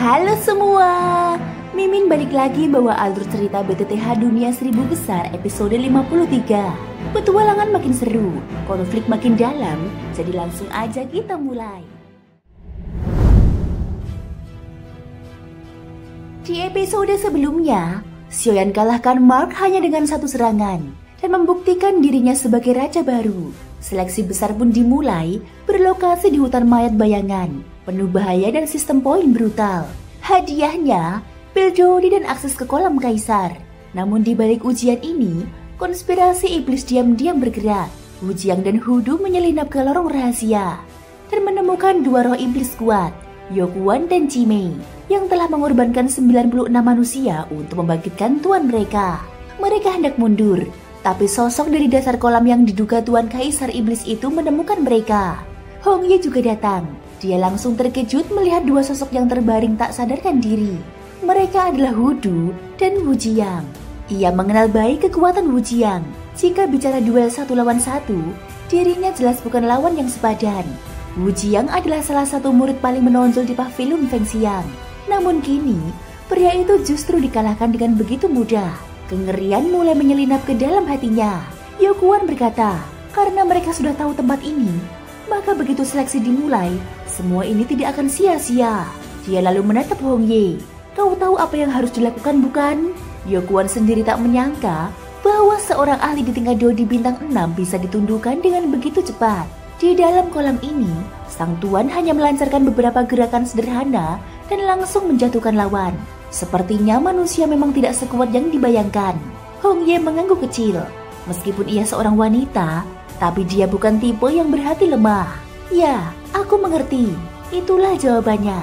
Halo semua, Mimin balik lagi bawa alur cerita BTTH Dunia Seribu Besar episode 53. Petualangan makin seru, konflik makin dalam, jadi langsung aja kita mulai. Di episode sebelumnya, Xiaoyan kalahkan Mark hanya dengan satu serangan dan membuktikan dirinya sebagai raja baru. Seleksi besar pun dimulai, berlokasi di hutan mayat bayangan, penuh bahaya dan sistem poin brutal. Hadiahnya, pil Dori dan akses ke kolam kaisar. Namun di balik ujian ini, konspirasi iblis diam-diam bergerak. Wu Jiang dan Hudu menyelinap ke lorong rahasia dan menemukan dua roh iblis kuat, Yokuan dan Jimei, yang telah mengorbankan 96 manusia untuk membangkitkan tuan mereka. Mereka hendak mundur, tapi sosok dari dasar kolam yang diduga tuan kaisar iblis itu menemukan mereka. Hong Ye juga datang. Dia langsung terkejut melihat dua sosok yang terbaring tak sadarkan diri. Mereka adalah Hudu dan Wu Jiang. Ia mengenal baik kekuatan Wu Jiang. Jika bicara duel 1 lawan 1, dirinya jelas bukan lawan yang sepadan. Wu Jiang adalah salah satu murid paling menonjol di pavilion Feng Xiang. Namun kini, pria itu justru dikalahkan dengan begitu mudah. Kengerian mulai menyelinap ke dalam hatinya. Yokuan berkata, karena mereka sudah tahu tempat ini, maka begitu seleksi dimulai, semua ini tidak akan sia-sia. Dia lalu menatap Hong Ye. Kau tahu apa yang harus dilakukan bukan? Yokuan sendiri tak menyangka bahwa seorang ahli di tingkat Dodi bintang 6 bisa ditundukkan dengan begitu cepat. Di dalam kolam ini, sang tuan hanya melancarkan beberapa gerakan sederhana dan langsung menjatuhkan lawan. Sepertinya manusia memang tidak sekuat yang dibayangkan. Hong Ye mengangguk kecil. Meskipun ia seorang wanita, tapi dia bukan tipe yang berhati lemah. Ya, aku mengerti. Itulah jawabannya.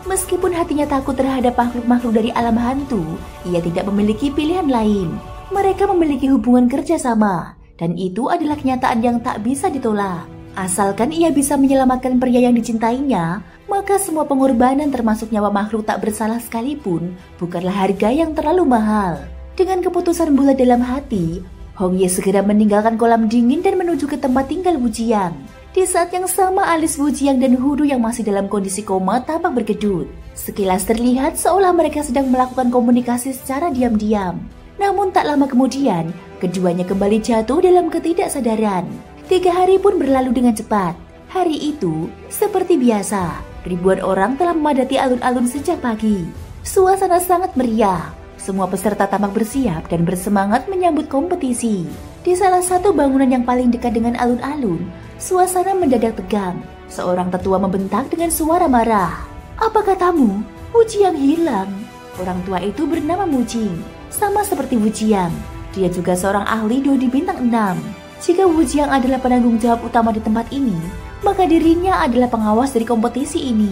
Meskipun hatinya takut terhadap makhluk-makhluk dari alam hantu, ia tidak memiliki pilihan lain. Mereka memiliki hubungan kerjasama, dan itu adalah kenyataan yang tak bisa ditolak. Asalkan ia bisa menyelamatkan pria yang dicintainya, maka semua pengorbanan termasuk nyawa makhluk tak bersalah sekalipun bukanlah harga yang terlalu mahal. Dengan keputusan bulat dalam hati, Hong Ye segera meninggalkan kolam dingin dan menuju ke tempat tinggal Wu Jiang. Di saat yang sama, alis Wu Jiang dan Hudu yang masih dalam kondisi koma tampak berkedut. Sekilas terlihat seolah mereka sedang melakukan komunikasi secara diam-diam. Namun tak lama kemudian, keduanya kembali jatuh dalam ketidaksadaran. 3 hari pun berlalu dengan cepat. Hari itu, seperti biasa, ribuan orang telah memadati alun-alun sejak pagi. Suasana sangat meriah. Semua peserta tampak bersiap dan bersemangat menyambut kompetisi. Di salah satu bangunan yang paling dekat dengan alun-alun, suasana mendadak tegang. Seorang tetua membentak dengan suara marah. Apa katamu? Wu Jiang hilang. Orang tua itu bernama Mu Jing. Sama seperti Wu Jiang, dia juga seorang ahli Dodi bintang 6. Jika Wu Jiang adalah penanggung jawab utama di tempat ini, maka dirinya adalah pengawas dari kompetisi ini.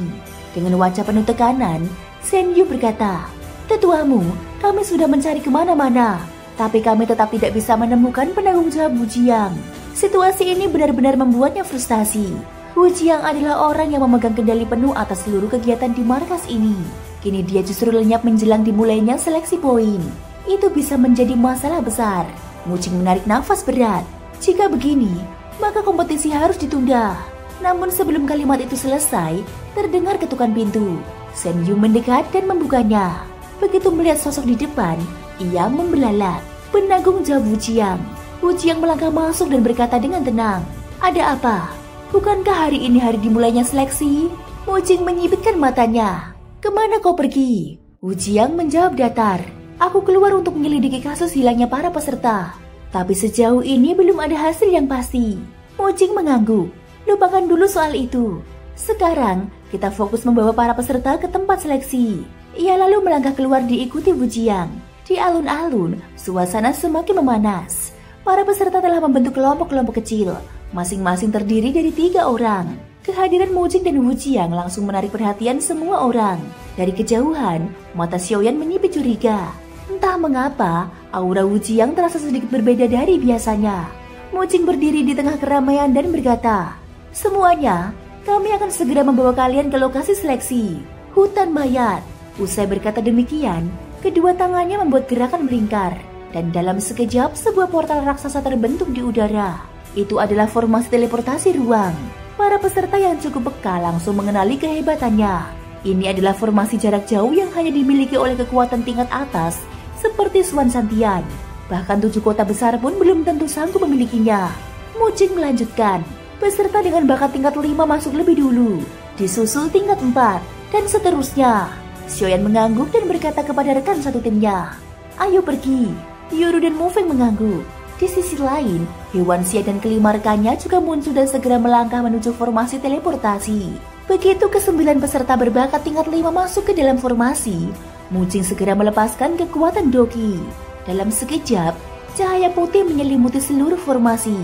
Dengan wajah penuh tekanan, Shen Yu berkata, Tetuamu, kami sudah mencari kemana-mana, tapi kami tetap tidak bisa menemukan penanggung jawab Wu Jiang. Situasi ini benar-benar membuatnya frustasi. Wu Jiang adalah orang yang memegang kendali penuh atas seluruh kegiatan di markas ini. Kini dia justru lenyap menjelang dimulainya seleksi poin. Itu bisa menjadi masalah besar. Mu Jing menarik nafas berat. Jika begini, maka kompetisi harus ditunda. Namun sebelum kalimat itu selesai, terdengar ketukan pintu. Shen Yu mendekat dan membukanya. Begitu melihat sosok di depan, ia membelalak. Penanggung jawab Wu Jiang. Wu Jiang melangkah masuk dan berkata dengan tenang, Ada apa? Bukankah hari ini hari dimulainya seleksi? Wu Jiang menyipitkan matanya. Kemana kau pergi? Wu Jiang menjawab datar. Aku keluar untuk menyelidiki kasus hilangnya para peserta. Tapi sejauh ini belum ada hasil yang pasti. Wu Jiang mengangguk. Lupakan dulu soal itu. Sekarang kita fokus membawa para peserta ke tempat seleksi. Ia lalu melangkah keluar diikuti Wu Jiang. Di alun-alun, suasana semakin memanas. Para peserta telah membentuk kelompok-kelompok kecil, masing-masing terdiri dari 3 orang. Kehadiran Mu Jing dan Wu Jiang langsung menarik perhatian semua orang. Dari kejauhan, mata Xiaoyan menyipit curiga. Entah mengapa, aura Wu Jiang terasa sedikit berbeda dari biasanya. Mu Jing berdiri di tengah keramaian dan berkata, Semuanya, kami akan segera membawa kalian ke lokasi seleksi, hutan mayat. Usai berkata demikian, kedua tangannya membuat gerakan melingkar, dan dalam sekejap sebuah portal raksasa terbentuk di udara. Itu adalah formasi teleportasi ruang. Para peserta yang cukup peka langsung mengenali kehebatannya. Ini adalah formasi jarak jauh yang hanya dimiliki oleh kekuatan tingkat atas seperti Swan Santian. Bahkan 7 kota besar pun belum tentu sanggup memilikinya. Mucing melanjutkan, peserta dengan bakat tingkat 5 masuk lebih dulu, disusul tingkat 4, dan seterusnya. Xiaoyan mengangguk dan berkata kepada rekan satu timnya, "Ayo pergi." Yuru dan Mu Feng mengangguk. Di sisi lain, Hewan Xia dan kelima rekannya juga muncul dan segera melangkah menuju formasi teleportasi. Begitu ke-9 peserta berbakat tingkat 5 masuk ke dalam formasi, Mucing segera melepaskan kekuatan Doki. Dalam sekejap, cahaya putih menyelimuti seluruh formasi.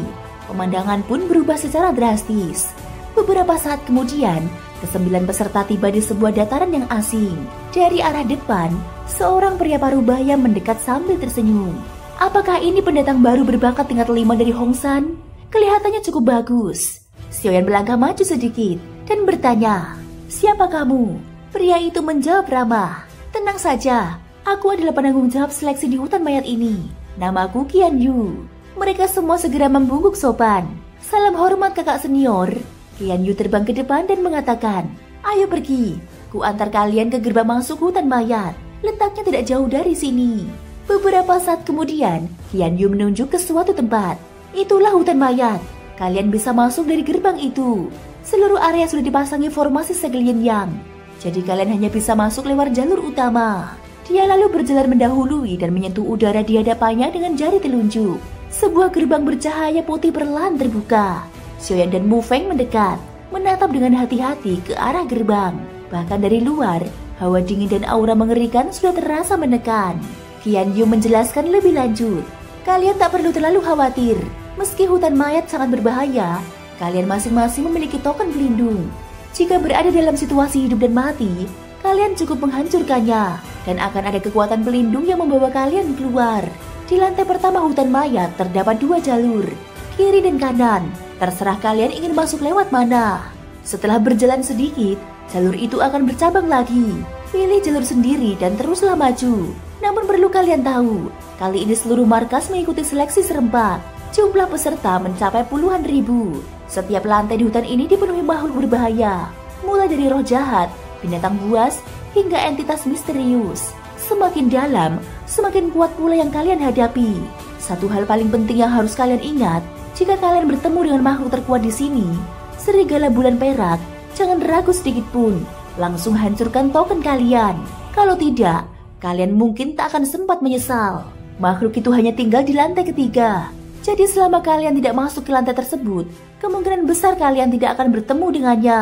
Pemandangan pun berubah secara drastis. Beberapa saat kemudian, ke-9 peserta tiba di sebuah dataran yang asing. Dari arah depan, seorang pria parubaya mendekat sambil tersenyum. Apakah ini pendatang baru berbakat tingkat 5 dari Hongsan? Kelihatannya cukup bagus. Xiaoyan melangkah maju sedikit dan bertanya, "Siapa kamu?" Pria itu menjawab ramah, "Tenang saja, aku adalah penanggung jawab seleksi di hutan mayat ini. Namaku Qian Yu." Mereka semua segera membungkuk sopan. Salam hormat kakak senior. Qian Yu terbang ke depan dan mengatakan, "Ayo pergi, ku antar kalian ke gerbang masuk hutan mayat. Letaknya tidak jauh dari sini." Beberapa saat kemudian, Qian Yu menunjuk ke suatu tempat. "Itulah hutan mayat. Kalian bisa masuk dari gerbang itu. Seluruh area sudah dipasangi formasi segel yin yang. Jadi kalian hanya bisa masuk lewat jalur utama." Dia lalu berjalan mendahului dan menyentuh udara di hadapannya dengan jari telunjuk. Sebuah gerbang bercahaya putih perlahan terbuka. Xiaoyan dan Mu Feng mendekat, menatap dengan hati-hati ke arah gerbang. Bahkan dari luar, hawa dingin dan aura mengerikan sudah terasa menekan. Qian Yu menjelaskan lebih lanjut, "Kalian tak perlu terlalu khawatir. Meski hutan mayat sangat berbahaya, kalian masing-masing memiliki token pelindung. Jika berada dalam situasi hidup dan mati, kalian cukup menghancurkannya, dan akan ada kekuatan pelindung yang membawa kalian keluar. Di lantai pertama hutan mayat terdapat 2 jalur, kiri dan kanan. Terserah kalian ingin masuk lewat mana. Setelah berjalan sedikit, jalur itu akan bercabang lagi. Pilih jalur sendiri dan teruslah maju. Namun perlu kalian tahu, kali ini seluruh markas mengikuti seleksi serempak. Jumlah peserta mencapai puluhan ribu. Setiap lantai di hutan ini dipenuhi makhluk berbahaya, mulai dari roh jahat, binatang buas, hingga entitas misterius. Semakin dalam, semakin kuat pula yang kalian hadapi. Satu hal paling penting yang harus kalian ingat, jika kalian bertemu dengan makhluk terkuat di sini, serigala bulan perak, jangan ragu sedikit pun. Langsung hancurkan token kalian. Kalau tidak, kalian mungkin tak akan sempat menyesal. Makhluk itu hanya tinggal di lantai ketiga. Jadi selama kalian tidak masuk ke lantai tersebut, kemungkinan besar kalian tidak akan bertemu dengannya."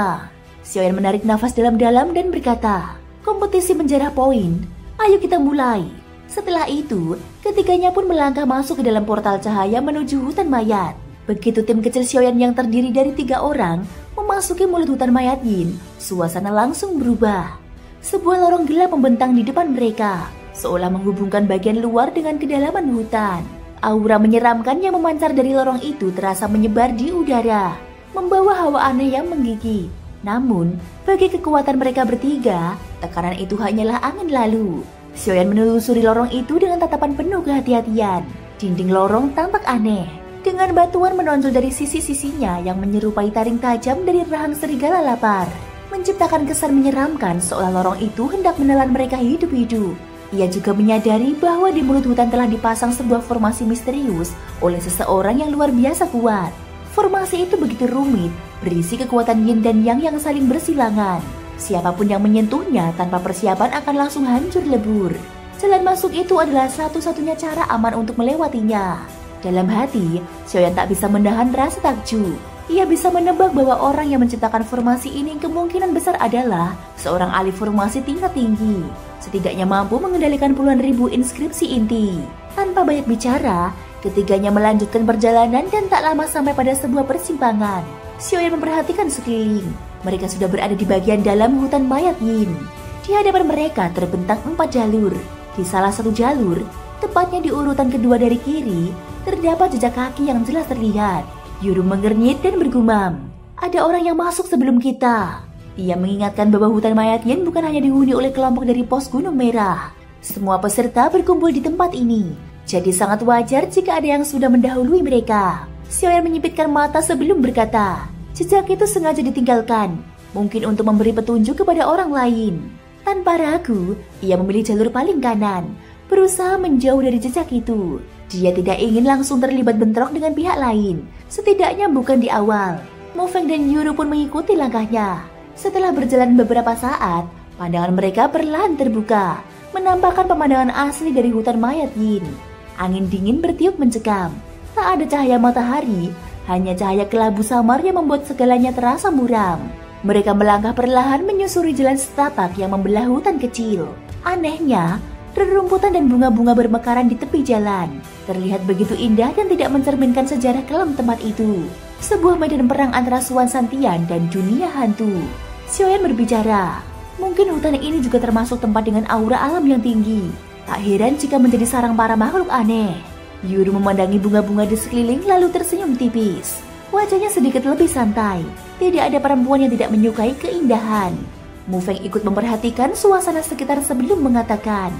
Xiaoyan menarik nafas dalam-dalam dan berkata, "Kompetisi menjarah poin. Ayo kita mulai." Setelah itu, ketiganya pun melangkah masuk ke dalam portal cahaya menuju hutan mayat. Begitu tim kecil Xiaoyan yang terdiri dari 3 orang memasuki mulut hutan mayat Yin, suasana langsung berubah. Sebuah lorong gelap membentang di depan mereka, seolah menghubungkan bagian luar dengan kedalaman hutan. Aura menyeramkan yang memancar dari lorong itu terasa menyebar di udara, membawa hawa aneh yang menggigit. Namun, bagi kekuatan mereka bertiga, tekanan itu hanyalah angin lalu. Xiaoyan menelusuri lorong itu dengan tatapan penuh kehati-hatian. Dinding lorong tampak aneh, dengan batuan menonjol dari sisi-sisinya yang menyerupai taring tajam dari rahang serigala lapar, menciptakan kesan menyeramkan seolah lorong itu hendak menelan mereka hidup-hidup. Ia juga menyadari bahwa di mulut hutan telah dipasang sebuah formasi misterius oleh seseorang yang luar biasa kuat. Formasi itu begitu rumit, berisi kekuatan yin dan yang saling bersilangan. Siapapun yang menyentuhnya tanpa persiapan akan langsung hancur lebur. Jalan masuk itu adalah satu-satunya cara aman untuk melewatinya. Dalam hati, Xiaoyan tak bisa menahan rasa takjub. Ia bisa menebak bahwa orang yang menciptakan formasi ini kemungkinan besar adalah seorang ahli formasi tingkat tinggi. Setidaknya mampu mengendalikan puluhan ribu inskripsi inti. Tanpa banyak bicara, ketiganya melanjutkan perjalanan dan tak lama sampai pada sebuah persimpangan. Xiaoyan memperhatikan sekeliling. Mereka sudah berada di bagian dalam hutan mayat Yin. Di hadapan mereka terbentang 4 jalur. Di salah satu jalur, tepatnya di urutan kedua dari kiri, terdapat jejak kaki yang jelas terlihat. Yuru mengernyit dan bergumam, "Ada orang yang masuk sebelum kita." Ia mengingatkan bahwa hutan mayat Yin bukan hanya dihuni oleh kelompok dari pos Gunung Merah. Semua peserta berkumpul di tempat ini, jadi sangat wajar jika ada yang sudah mendahului mereka. Xiaoyan menyipitkan mata sebelum berkata, "Jejak itu sengaja ditinggalkan. mungkin untuk memberi petunjuk kepada orang lain. Tanpa ragu, ia memilih jalur paling kanan, berusaha menjauh dari jejak itu. Dia tidak ingin langsung terlibat bentrok dengan pihak lain, setidaknya bukan di awal. Mufeng dan Yuru pun mengikuti langkahnya. Setelah berjalan beberapa saat, pandangan mereka perlahan terbuka, menampakkan pemandangan asli dari hutan mayat Yin. Angin dingin bertiup mencekam. Tak ada cahaya matahari, hanya cahaya kelabu samar yang membuat segalanya terasa muram. Mereka melangkah perlahan menyusuri jalan setapak yang membelah hutan kecil. Anehnya, rerumputan dan bunga-bunga bermekaran di tepi jalan terlihat begitu indah dan tidak mencerminkan sejarah kelam tempat itu. Sebuah medan perang antara Suan Santian dan dunia hantu. Xiaoyan berbicara, mungkin hutan ini juga termasuk tempat dengan aura alam yang tinggi. Tak heran jika menjadi sarang para makhluk aneh. Yuru memandangi bunga-bunga di sekeliling lalu tersenyum tipis. Wajahnya sedikit lebih santai. Tidak ada perempuan yang tidak menyukai keindahan. Mufeng ikut memperhatikan suasana sekitar sebelum mengatakan,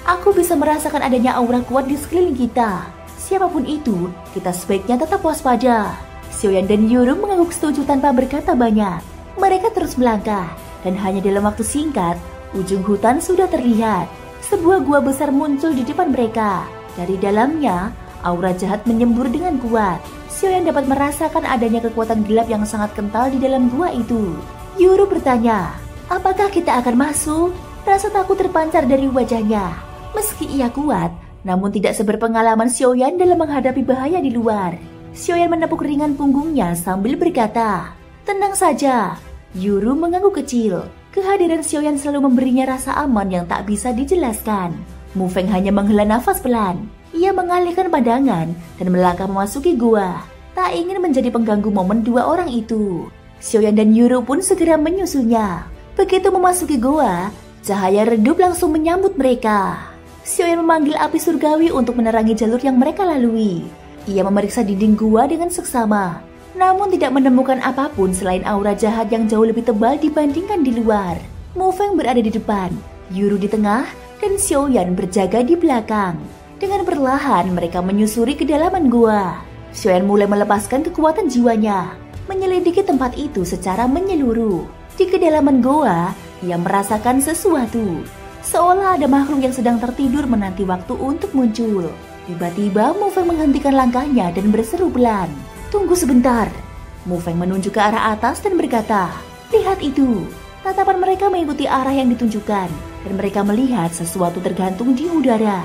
aku bisa merasakan adanya aura kuat di sekeliling kita. Siapapun itu, kita sebaiknya tetap waspada. Xiaoyan dan Yuru mengangguk setuju tanpa berkata banyak. Mereka terus melangkah, dan hanya dalam waktu singkat, ujung hutan sudah terlihat. Sebuah gua besar muncul di depan mereka. Dari dalamnya, aura jahat menyembur dengan kuat. Xiaoyan dapat merasakan adanya kekuatan gelap yang sangat kental di dalam gua itu. Yuru bertanya, apakah kita akan masuk? Rasa takut terpancar dari wajahnya. Meski ia kuat, namun tidak seberpengalaman Xiaoyan dalam menghadapi bahaya di luar. Xiaoyan menepuk ringan punggungnya sambil berkata, tenang saja. Yuru mengangguk kecil. Kehadiran Xiaoyan selalu memberinya rasa aman yang tak bisa dijelaskan. Mufeng hanya menghela nafas pelan. Ia mengalihkan pandangan dan melangkah memasuki gua. Tak ingin menjadi pengganggu momen dua orang itu. Xiaoyan dan Yuru pun segera menyusulnya. Begitu memasuki gua, cahaya redup langsung menyambut mereka. Xiaoyan memanggil api surgawi untuk menerangi jalur yang mereka lalui. Ia memeriksa dinding gua dengan seksama, namun tidak menemukan apapun selain aura jahat yang jauh lebih tebal dibandingkan di luar. Mufeng berada di depan, Yuru di tengah, dan Xiaoyan berjaga di belakang. Dengan perlahan mereka menyusuri kedalaman gua. Xiaoyan mulai melepaskan kekuatan jiwanya, menyelidiki tempat itu secara menyeluruh. Di kedalaman gua, ia merasakan sesuatu. Seolah ada makhluk yang sedang tertidur menanti waktu untuk muncul. Tiba-tiba Mufeng menghentikan langkahnya dan berseru pelan, tunggu sebentar. Mufeng menunjuk ke arah atas dan berkata, lihat itu. Tatapan mereka mengikuti arah yang ditunjukkan, dan mereka melihat sesuatu tergantung di udara.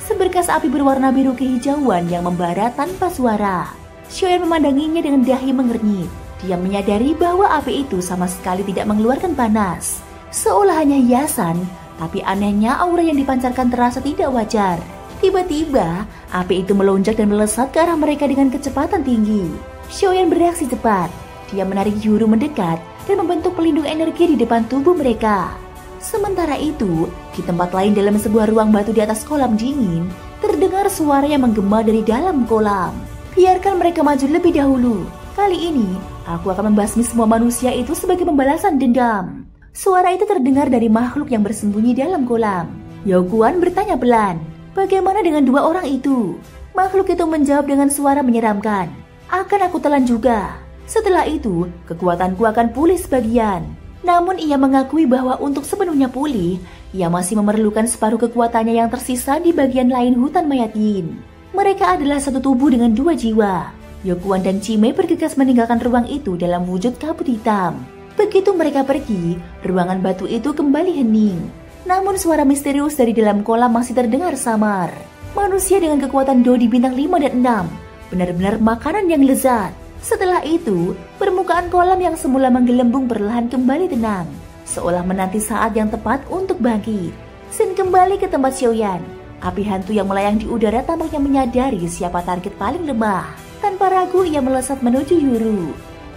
Seberkas api berwarna biru kehijauan yang membara tanpa suara. Xiaoyan memandanginya dengan dahi mengernyit. Dia menyadari bahwa api itu sama sekali tidak mengeluarkan panas. Seolah hanya hiasan, tapi anehnya aura yang dipancarkan terasa tidak wajar. Tiba-tiba, api itu melonjak dan melesat ke arah mereka dengan kecepatan tinggi. Xiaoyan bereaksi cepat. Dia menarik Yuru mendekat dan membentuk pelindung energi di depan tubuh mereka. Sementara itu, di tempat lain dalam sebuah ruang batu di atas kolam dingin, terdengar suara yang menggema dari dalam kolam. Biarkan mereka maju lebih dahulu. Kali ini, aku akan membasmi semua manusia itu sebagai pembalasan dendam. Suara itu terdengar dari makhluk yang bersembunyi dalam kolam. Yao Guan bertanya pelan, bagaimana dengan dua orang itu? Makhluk itu menjawab dengan suara menyeramkan, akan aku telan juga. Setelah itu, kekuatanku akan pulih sebagian. Namun ia mengakui bahwa untuk sepenuhnya pulih, ia masih memerlukan separuh kekuatannya yang tersisa di bagian lain hutan mayat Yin. Mereka adalah satu tubuh dengan dua jiwa. Yao Guan dan Cime bergegas meninggalkan ruang itu dalam wujud kabut hitam. Begitu mereka pergi, ruangan batu itu kembali hening. Namun suara misterius dari dalam kolam masih terdengar samar. Manusia dengan kekuatan Do di bintang 5 dan 6, benar-benar makanan yang lezat. Setelah itu, permukaan kolam yang semula menggelembung perlahan kembali tenang, seolah menanti saat yang tepat untuk bangkit. Sin kembali ke tempat Xiaoyan. Api hantu yang melayang di udara tampaknya menyadari siapa target paling lemah. Tanpa ragu ia melesat menuju Yuru.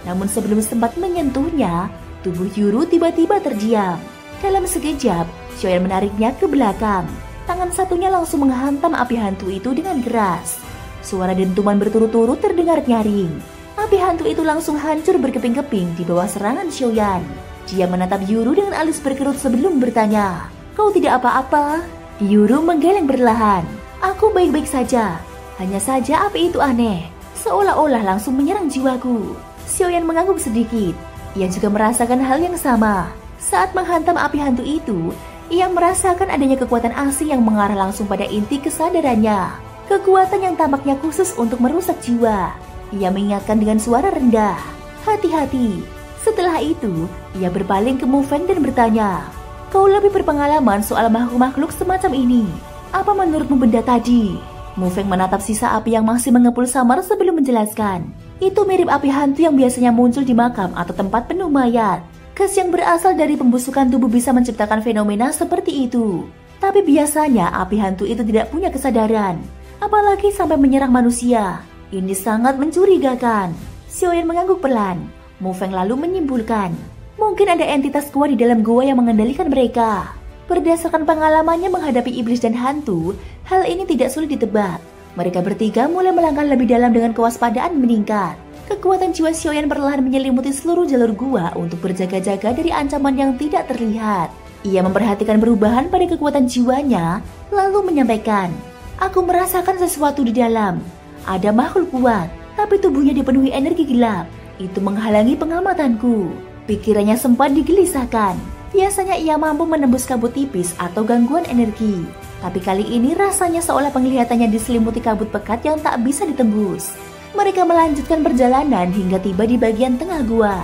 Namun sebelum sempat menyentuhnya, tubuh Yuru tiba-tiba terdiam. Dalam sekejap, Xiaoyan menariknya ke belakang. Tangan satunya langsung menghantam api hantu itu dengan keras. Suara dentuman berturut-turut terdengar nyaring. Api hantu itu langsung hancur berkeping-keping di bawah serangan Xiaoyan. Dia menatap Yuru dengan alis berkerut sebelum bertanya, kau tidak apa-apa? Yuru menggeleng perlahan. Aku baik-baik saja. Hanya saja api itu aneh, seolah-olah langsung menyerang jiwaku. Xiaoyan mengangguk sedikit. Ia juga merasakan hal yang sama. Saat menghantam api hantu itu, ia merasakan adanya kekuatan asing yang mengarah langsung pada inti kesadarannya. Kekuatan yang tampaknya khusus untuk merusak jiwa. Ia mengingatkan dengan suara rendah, "Hati-hati." Setelah itu, ia berpaling ke Mu Feng dan bertanya, "Kau lebih berpengalaman soal makhluk-makhluk semacam ini. Apa menurutmu benda tadi?" Mu Feng menatap sisa api yang masih mengepul samar sebelum menjelaskan. Itu mirip api hantu yang biasanya muncul di makam atau tempat penuh mayat. Gas yang berasal dari pembusukan tubuh bisa menciptakan fenomena seperti itu. Tapi biasanya api hantu itu tidak punya kesadaran, apalagi sampai menyerang manusia. Ini sangat mencurigakan. Xiaoyan mengangguk pelan. Mu Feng lalu menyimpulkan, mungkin ada entitas kuat di dalam gua yang mengendalikan mereka. Berdasarkan pengalamannya menghadapi iblis dan hantu, hal ini tidak sulit ditebak. Mereka bertiga mulai melangkah lebih dalam dengan kewaspadaan meningkat. Kekuatan jiwa Xiaoyan perlahan menyelimuti seluruh jalur gua untuk berjaga-jaga dari ancaman yang tidak terlihat. Ia memperhatikan perubahan pada kekuatan jiwanya, lalu menyampaikan, "Aku merasakan sesuatu di dalam. Ada makhluk kuat, tapi tubuhnya dipenuhi energi gelap. Itu menghalangi pengamatanku." Pikirannya sempat digelisahkan. Biasanya ia mampu menembus kabut tipis atau gangguan energi. Tapi kali ini rasanya seolah penglihatannya diselimuti kabut pekat yang tak bisa ditembus. Mereka melanjutkan perjalanan hingga tiba di bagian tengah gua.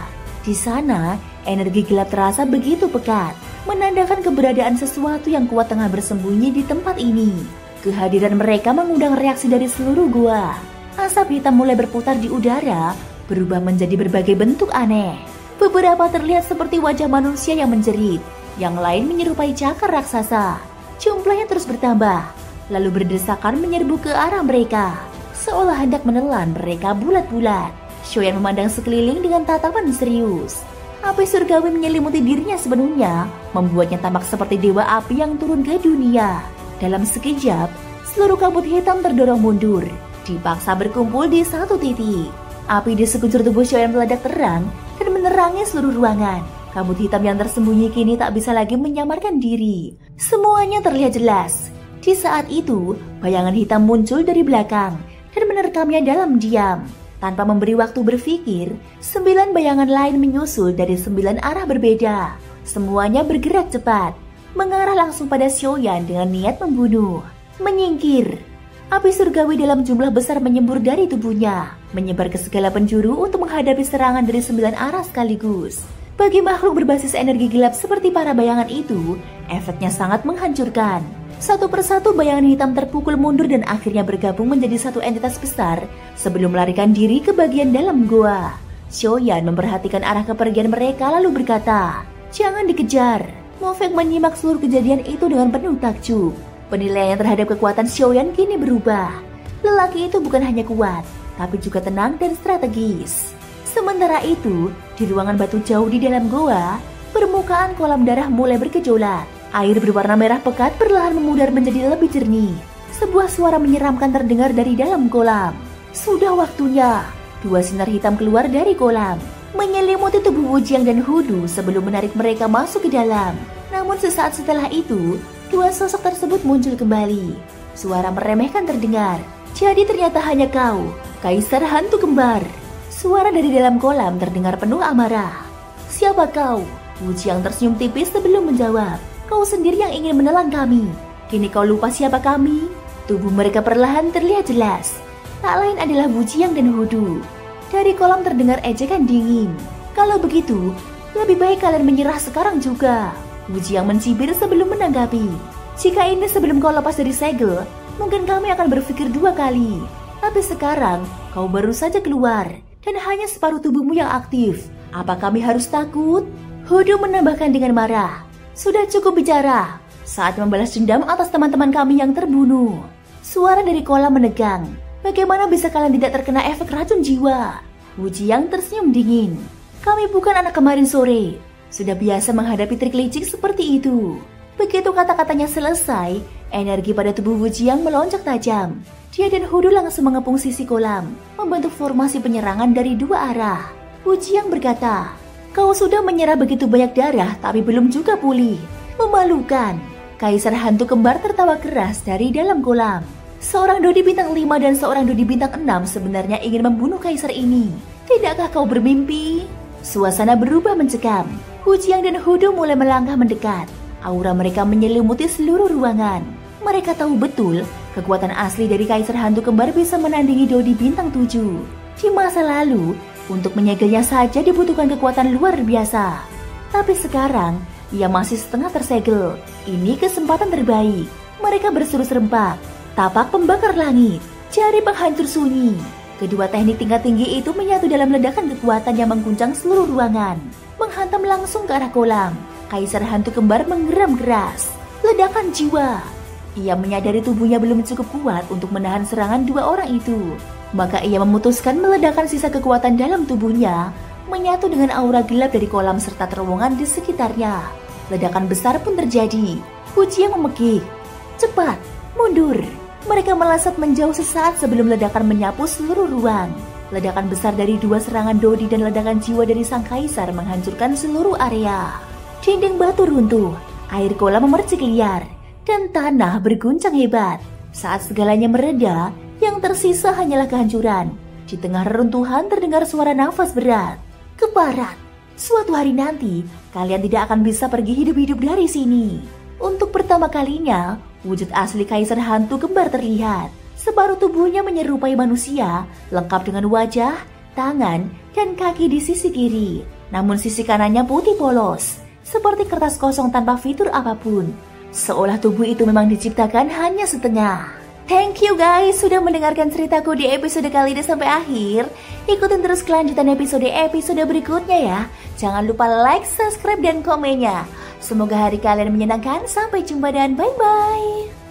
Di sana, energi gelap terasa begitu pekat, menandakan keberadaan sesuatu yang kuat tengah bersembunyi di tempat ini. Kehadiran mereka mengundang reaksi dari seluruh gua. Asap hitam mulai berputar di udara, berubah menjadi berbagai bentuk aneh. Beberapa terlihat seperti wajah manusia yang menjerit, yang lain menyerupai cakar raksasa. Jumlahnya terus bertambah, lalu berdesakan menyerbu ke arah mereka, seolah hendak menelan mereka bulat-bulat. Xiaoyan memandang sekeliling dengan tatapan serius. Api surgawi menyelimuti dirinya sepenuhnya, membuatnya tampak seperti dewa api yang turun ke dunia. Dalam sekejap, seluruh kabut hitam terdorong mundur, dipaksa berkumpul di satu titik. Api di sekujur tubuh Xiaoyan meledak terang dan menerangi seluruh ruangan. Kabut hitam yang tersembunyi kini tak bisa lagi menyamarkan diri. Semuanya terlihat jelas. Di saat itu, bayangan hitam muncul dari belakang dan menerkamnya dalam diam. Tanpa memberi waktu berpikir, 9 bayangan lain menyusul dari 9 arah berbeda. Semuanya bergerak cepat, mengarah langsung pada Xiaoyan dengan niat membunuh. Menyingkir. Api surgawi dalam jumlah besar menyembur dari tubuhnya, menyebar ke segala penjuru untuk menghadapi serangan dari 9 arah sekaligus. Bagi makhluk berbasis energi gelap seperti para bayangan itu, efeknya sangat menghancurkan. Satu persatu bayangan hitam terpukul mundur dan akhirnya bergabung menjadi satu entitas besar sebelum melarikan diri ke bagian dalam gua. Xiaoyan memperhatikan arah kepergian mereka lalu berkata, "Jangan dikejar." Mu Feng menyimak seluruh kejadian itu dengan penuh takjub. Penilaiannya terhadap kekuatan Xiaoyan kini berubah. Lelaki itu bukan hanya kuat, tapi juga tenang dan strategis. Sementara itu, di ruangan batu jauh di dalam goa, permukaan kolam darah mulai bergejolak. Air berwarna merah pekat perlahan memudar menjadi lebih jernih. Sebuah suara menyeramkan terdengar dari dalam kolam. Sudah waktunya. 2 sinar hitam keluar dari kolam, menyelimuti tubuh Wu Jiang dan Hudu sebelum menarik mereka masuk ke dalam. Namun sesaat setelah itu, 2 sosok tersebut muncul kembali. Suara meremehkan terdengar. "Jadi ternyata hanya kau, Kaisar Hantu Kembar." Suara dari dalam kolam terdengar penuh amarah. "Siapa kau?" Wu Jiang tersenyum tipis sebelum menjawab. "Kau sendiri yang ingin menelan kami. Kini kau lupa siapa kami?" Tubuh mereka perlahan terlihat jelas. Tak lain adalah Wu Jiang dan Hudu. Dari kolam terdengar ejekan dingin. "Kalau begitu, lebih baik kalian menyerah sekarang juga." Wu Jiang mencibir sebelum menanggapi. "Jika ini sebelum kau lepas dari segel, mungkin kami akan berpikir 2 kali. Tapi sekarang, kau baru saja keluar, dan hanya separuh tubuhmu yang aktif. Apa kami harus takut?" Hudu menambahkan dengan marah. "Sudah cukup bicara. Saat membalas dendam atas teman-teman kami yang terbunuh." Suara dari kolam menegang. "Bagaimana bisa kalian tidak terkena efek racun jiwa?" Wu Jiang tersenyum dingin. "Kami bukan anak kemarin sore. Sudah biasa menghadapi trik licik seperti itu." Begitu kata-katanya selesai, energi pada tubuh Wu Jiang melonjak tajam. Dia dan Hudu langsung mengepung sisi kolam, membentuk formasi penyerangan dari 2 arah. Wu Jiang berkata, "Kau sudah menyerah begitu banyak darah tapi belum juga pulih. Memalukan." Kaisar Hantu Kembar tertawa keras dari dalam kolam. Seorang Dodi bintang 5 dan seorang Dodi bintang 6 sebenarnya ingin membunuh Kaisar ini. Tidakkah kau bermimpi? Suasana berubah mencekam. Hu Jiang dan Hudo mulai melangkah mendekat. Aura mereka menyelimuti seluruh ruangan. Mereka tahu betul kekuatan asli dari Kaisar Hantu Kembar bisa menandingi Dodi Bintang 7. Di masa lalu, untuk menyegelnya saja dibutuhkan kekuatan luar biasa. Tapi sekarang, ia masih setengah tersegel. Ini kesempatan terbaik. Mereka berseru serempak. Tapak pembakar langit, jari penghancur sunyi. Kedua teknik tingkat tinggi itu menyatu dalam ledakan kekuatan yang mengguncang seluruh ruangan. Menghantam langsung ke arah kolam. Kaisar Hantu Kembar menggeram keras. Ledakan jiwa. Ia menyadari tubuhnya belum cukup kuat untuk menahan serangan dua orang itu. Maka ia memutuskan meledakkan sisa kekuatan dalam tubuhnya, menyatu dengan aura gelap dari kolam serta terowongan di sekitarnya. Ledakan besar pun terjadi. Hu Jiang memekik. Cepat, mundur. Mereka melesat menjauh sesaat sebelum ledakan menyapu seluruh ruang. Ledakan besar dari dua serangan Dodi dan ledakan jiwa dari sang kaisar menghancurkan seluruh area. Dinding batu runtuh, air kolam memercik liar, dan tanah berguncang hebat. Saat segalanya mereda, yang tersisa hanyalah kehancuran. Di tengah reruntuhan terdengar suara nafas berat. Ke barat. Suatu hari nanti, kalian tidak akan bisa pergi hidup-hidup dari sini. Untuk pertama kalinya, wujud asli Kaisar Hantu Kembar terlihat. Separuh tubuhnya menyerupai manusia, lengkap dengan wajah, tangan, dan kaki di sisi kiri. Namun sisi kanannya putih polos, seperti kertas kosong tanpa fitur apapun. Seolah tubuh itu memang diciptakan hanya setengah. Thank you guys sudah mendengarkan ceritaku di episode kali ini sampai akhir. Ikutin terus kelanjutan episode berikutnya ya. Jangan lupa like, subscribe, dan komennya. Semoga hari kalian menyenangkan. Sampai jumpa dan bye-bye.